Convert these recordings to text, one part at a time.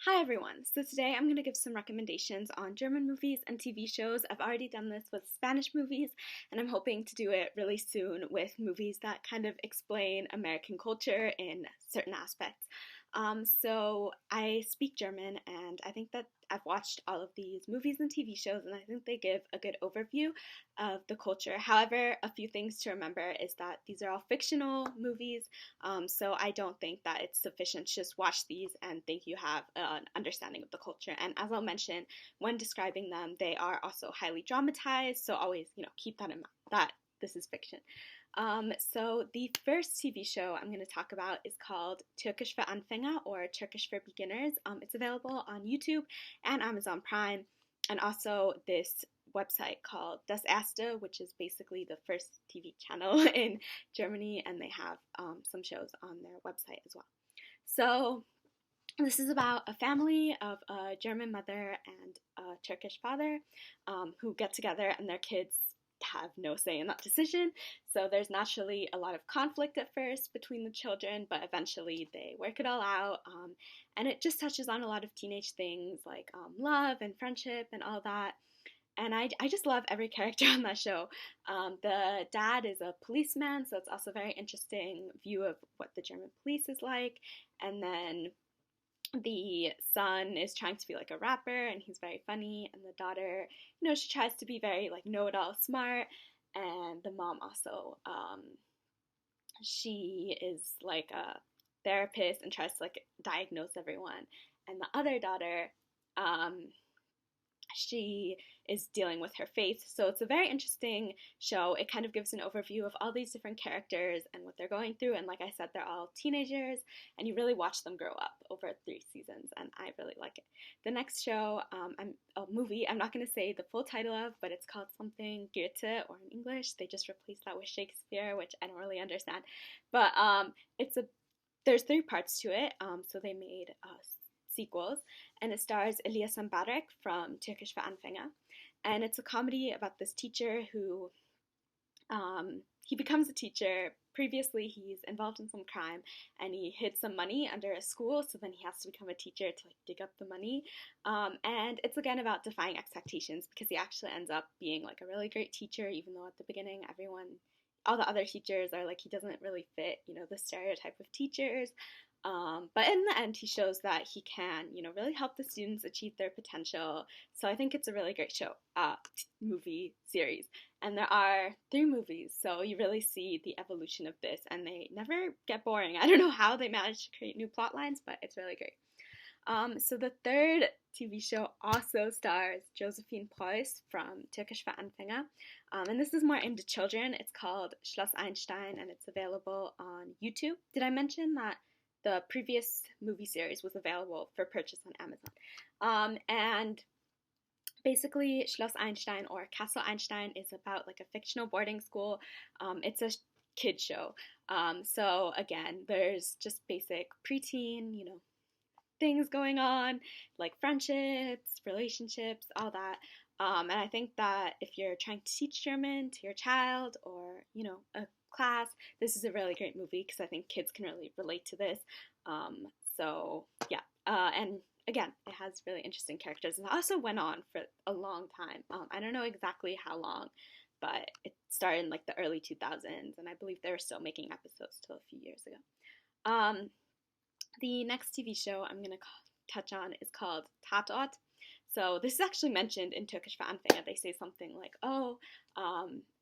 Hi everyone! So today I'm going to give some recommendations on German movies and TV shows. I've already done this with Spanish movies, and I'm hoping to do it really soon with movies that kind of explain American culture in certain aspects. So I speak German, and I think that I've watched all of these movies and TV shows, and I think they give a good overview of the culture. However, a few things to remember is that these are all fictional movies, so I don't think that it's sufficient to just watch these and think you have an understanding of the culture. And as I'll mention, when describing them, they are also highly dramatized, so always, keep that in mind that this is fiction. So the first TV show I'm going to talk about is called Türkisch für Anfänger, or Turkish for Beginners. It's available on YouTube and Amazon Prime, and also this website called Das Erste, which is basically the first TV channel in Germany, and they have some shows on their website as well. So this is about a family of a German mother and a Turkish father who get together, and their kids have no say in that decision. So there's naturally a lot of conflict at first between the children, but eventually they work it all out. And it just touches on a lot of teenage things like love and friendship and all that. And I just love every character on that show. The dad is a policeman, so it's also a very interesting view of what the German police is like. And then the son is trying to be like a rapper, and he's very funny, and the daughter, she tries to be very like know-it-all smart, and the mom also, she is like a therapist and tries to like diagnose everyone, and the other daughter, she is dealing with her faith. So it's a very interesting show. It kind of gives an overview of all these different characters and what they're going through. And like I said, they're all teenagers, and you really watch them grow up over 3 seasons, and I really like it. The next show, a movie, I'm not going to say the full title of, but it's called something Goethe, or in English, they just replaced that with Shakespeare, which I don't really understand. But there's 3 parts to it, so they made sequels, and it stars Elias Mbarek from Türkisch für Anfänger, and it's a comedy about this teacher who he becomes a teacher. Previously, he's involved in some crime, and he hid some money under a school, so then he has to become a teacher to like dig up the money. And it's again about defying expectations, because he actually ends up being like a really great teacher, even though at the beginning all the other teachers are like, he doesn't really fit, the stereotype of teachers. But in the end, he shows that he can, really help the students achieve their potential. So I think it's a really great movie series. And there are 3 movies, so you really see the evolution of this, and they never get boring. I don't know how they manage to create new plot lines, but it's really great. So the third TV show also stars Josephine Preuss from Türkisch für Anfänger, and this is more aimed at children. It's called Schloss Einstein, and it's available on YouTube. Did I mention that the previous movie series was available for purchase on Amazon? And basically, Schloss Einstein, or Castle Einstein, is about like a fictional boarding school. It's a kid show. So again, there's just basic preteen, things going on, like friendships, relationships, all that. And I think that if you're trying to teach German to your child, or, a class, this is a really great movie, because I think kids can really relate to this. So yeah, and again, it has really interesting characters, and it also went on for a long time. I don't know exactly how long, but it started in like the early 2000s, and I believe they were still making episodes till a few years ago. The next TV show I'm going to touch on is called Tatort. So this is actually mentioned in Türkisch für Anfänger. They say something like,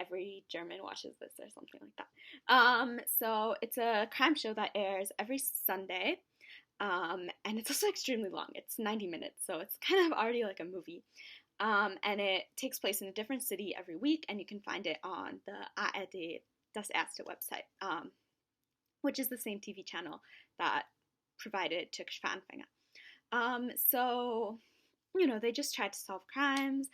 every German watches this, or something like that. So it's a crime show that airs every Sunday, and it's also extremely long. It's 90 minutes, so it's kind of already like a movie. And it takes place in a different city every week, and you can find it on the ARD Das Erste website, which is the same TV channel that provided Türkisch für Anfänger. So, they just try to solve crimes.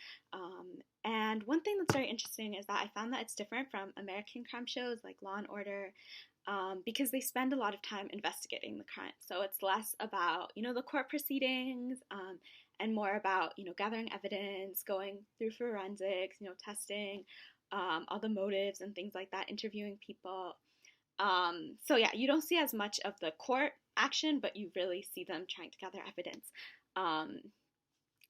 And one thing that's very interesting is that I found that it's different from American crime shows like Law and Order, because they spend a lot of time investigating the crime. So it's less about, the court proceedings, and more about, gathering evidence, going through forensics, testing all the motives and things like that, interviewing people. So yeah, you don't see as much of the court action, but you really see them trying to gather evidence. Um,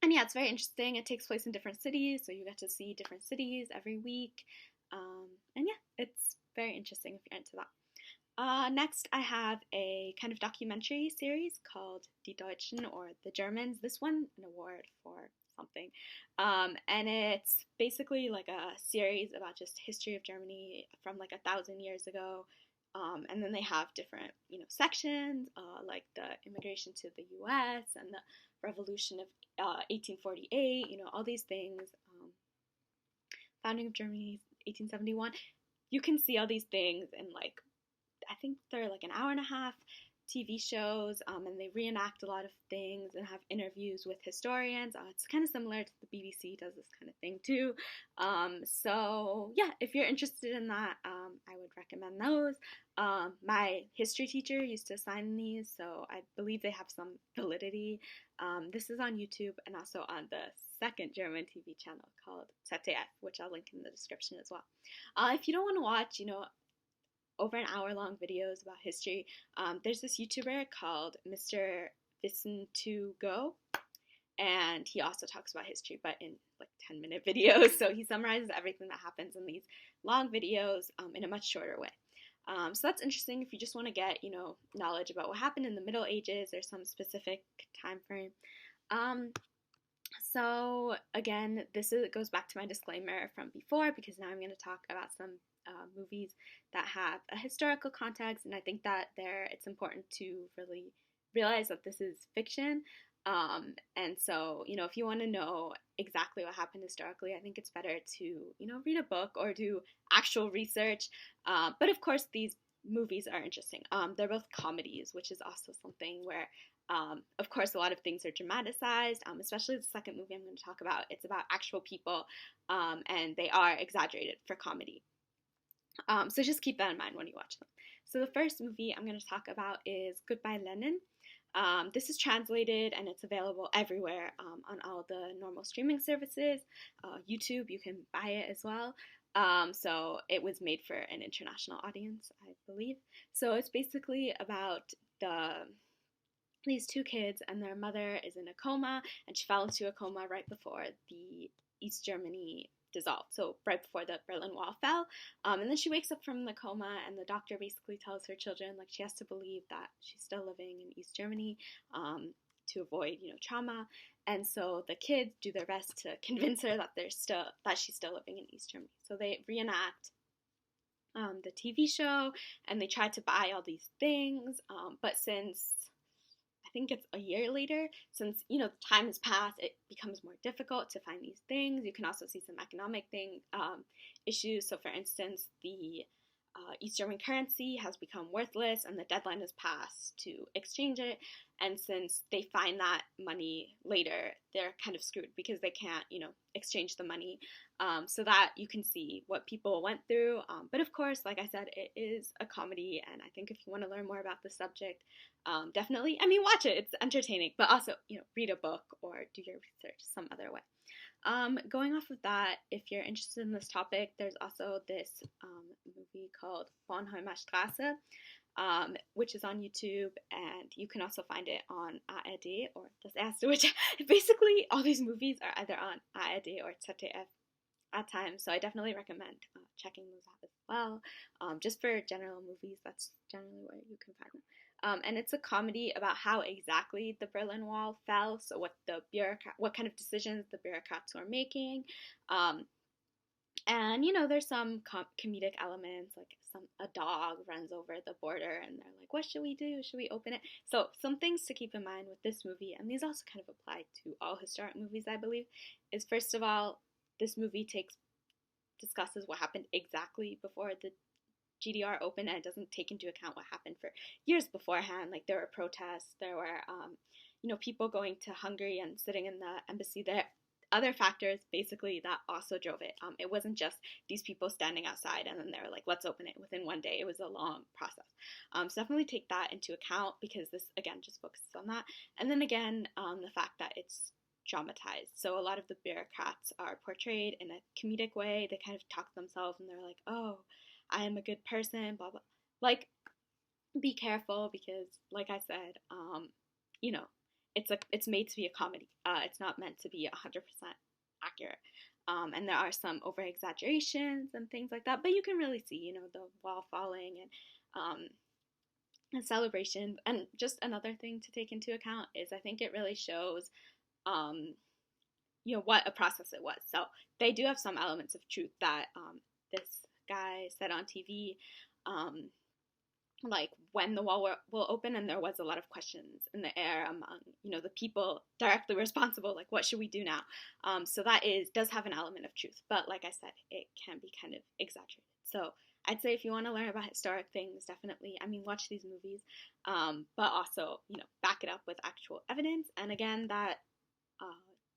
and yeah, it's very interesting. It takes place in different cities, so you get to see different cities every week. And yeah, it's very interesting if you're into that. Next, I have a kind of documentary series called Die Deutschen, or The Germans. This won an award for something. And it's basically like a series about just history of Germany from like 1,000 years ago. And then they have different, sections, like the immigration to the U.S. and the revolution of 1848, all these things. Founding of Germany, 1871. You can see all these things in like, I think they're like an hour and a half TV shows, and they reenact a lot of things and have interviews with historians. It's kind of similar to the BBC does this kind of thing too. So yeah, if you're interested in that, I would recommend those. My history teacher used to assign these, so I believe they have some validity. This is on YouTube and also on the second German TV channel called ZDF, which I'll link in the description as well. If you don't want to watch, over an hour-long videos about history, there's this YouTuber called Mr. Wissen to Go, and he also talks about history, but in like 10-minute videos. So he summarizes everything that happens in these long videos in a much shorter way. So that's interesting if you just want to get, knowledge about what happened in the Middle Ages or some specific time frame. So again, goes back to my disclaimer from before, because now I'm going to talk about some movies that have a historical context, and I think that it's important to really realize that this is fiction. And so, if you want to know exactly what happened historically, I think it's better to, read a book or do actual research. But of course, these movies are interesting. They're both comedies, which is also something where, of course, a lot of things are dramatized, especially the second movie I'm going to talk about. It's about actual people, and they are exaggerated for comedy. So just keep that in mind when you watch them. So the first movie I'm going to talk about is Goodbye Lenin. This is translated and it's available everywhere on all the normal streaming services. YouTube, you can buy it as well. So it was made for an international audience, I believe. So it's basically about these two kids, and their mother is in a coma, and she fell into a coma right before the East Germany dissolved, so right before the Berlin Wall fell. And then she wakes up from the coma, and the doctor basically tells her children like she has to believe that she's still living in East Germany to avoid, trauma. And so the kids do their best to convince her that she's still living in East Germany. So they reenact the TV show, and they try to buy all these things, but since I think it's a year later, since, time has passed, it becomes more difficult to find these things. You can also see some economic issues. So for instance, the East German currency has become worthless, and the deadline has passed to exchange it. And since they find that money later, they're kind of screwed because they can't, exchange the money. So that you can see what people went through. But of course, like I said, it is a comedy, and I think if you want to learn more about the subject, definitely, watch it. It's entertaining, but also, read a book or do your research some other way. Going off of that, if you're interested in this topic, there's also this movie called Bornholmer Straße, which is on YouTube, and you can also find it on ARD or Das Erste, which basically all these movies are either on ARD or ZDF at times, so I definitely recommend checking those out as well. Just for general movies, that's generally where you can find them. And it's a comedy about how exactly the Berlin Wall fell, so what kind of decisions the bureaucrats were making. And there's some comedic elements, like a dog runs over the border, and they're like, "What should we do? Should we open it?" So some things to keep in mind with this movie, and these also kind of apply to all historic movies, I believe, is first of all, this movie discusses what happened exactly before the GDR opened, and it doesn't take into account what happened for years beforehand. Like, there were protests, there were, people going to Hungary and sitting in the embassy there. Other factors, basically, that also drove it. It wasn't just these people standing outside and then they were like, let's open it within one day. It was a long process. So definitely take that into account, because this, again, just focuses on that. And then again, the fact that it's dramatized. So a lot of the bureaucrats are portrayed in a comedic way. They kind of talk to themselves and they're like, oh, I am a good person, blah, blah. like, be careful because, like I said, you know, it's made to be a comedy. It's not meant to be 100% accurate. And there are some over exaggerations and things like that, but you can really see, the wall falling and celebration. And just another thing to take into account is I think it really shows, um, what a process it was. So they do have some elements of truth that this guy said on TV. Um, like when the wall will open, and there was a lot of questions in the air among the people directly responsible, like what should we do now. So that does have an element of truth, but like I said, it can be kind of exaggerated. So I'd say if you want to learn about historic things, definitely, watch these movies, but also back it up with actual evidence. And again, that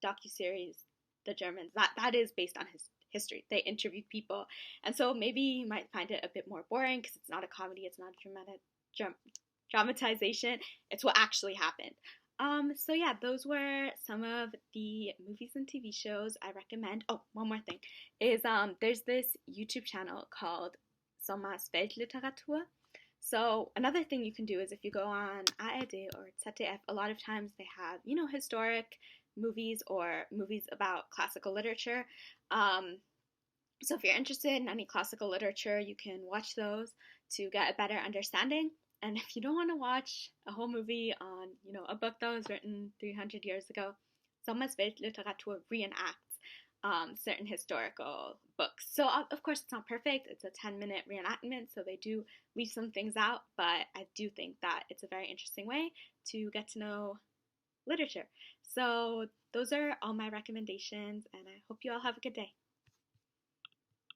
docu-series, the Germans, that is based on his history. They interviewed people, and so maybe you might find it a bit more boring because it's not a comedy, it's not a dramatization. It's what actually happened. So yeah, those were some of the movies and TV shows I recommend. Oh, one more thing is there's this YouTube channel called Sommers Weltliteratur. So another thing you can do is if you go on ARD or ZDF, a lot of times they have, historic movies or movies about classical literature. So if you're interested in any classical literature, you can watch those to get a better understanding. And if you don't want to watch a whole movie on, a book that was written 300 years ago, Sommers Weltliteratur reenacts certain historical books. So of course it's not perfect. It's a 10-minute reenactment, so they do leave some things out, but I do think that it's a very interesting way to get to know literature. So those are all my recommendations, and I hope you all have a good day.